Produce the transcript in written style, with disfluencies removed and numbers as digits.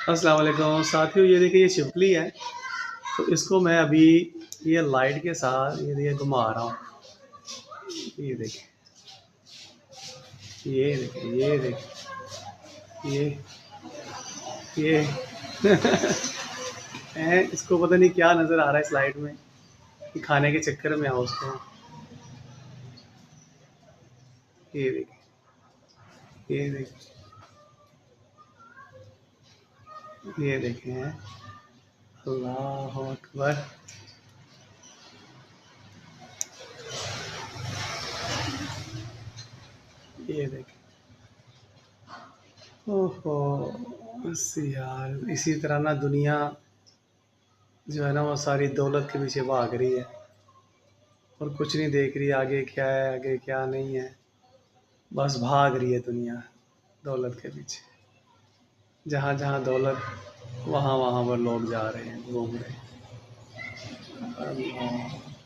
अस्सलाम वालेकुम साथियों, ये देखिए ये छिपकली है। तो इसको मैं अभी ये लाइट के साथ ये देखिए घुमा रहा हूँ। ये देखिए, ये देखिए, ये देखिए, ये हैं, इसको पता नहीं क्या नज़र आ रहा है इस लाइट में कि खाने के चक्कर में आओ उसको। ये देखिए, ये देखिए, ये देखें हैं। अल्लाह अकबर। ये देखिए, ओहो, बस यार इसी तरह ना दुनिया जो है ना वो सारी दौलत के पीछे भाग रही है और कुछ नहीं देख रही आगे क्या है, आगे क्या नहीं है। बस भाग रही है दुनिया दौलत के पीछे। जहाँ जहाँ दौलत, वहाँ वहाँ पर लोग जा रहे हैं, घूम रहे हैं। अल्लाह।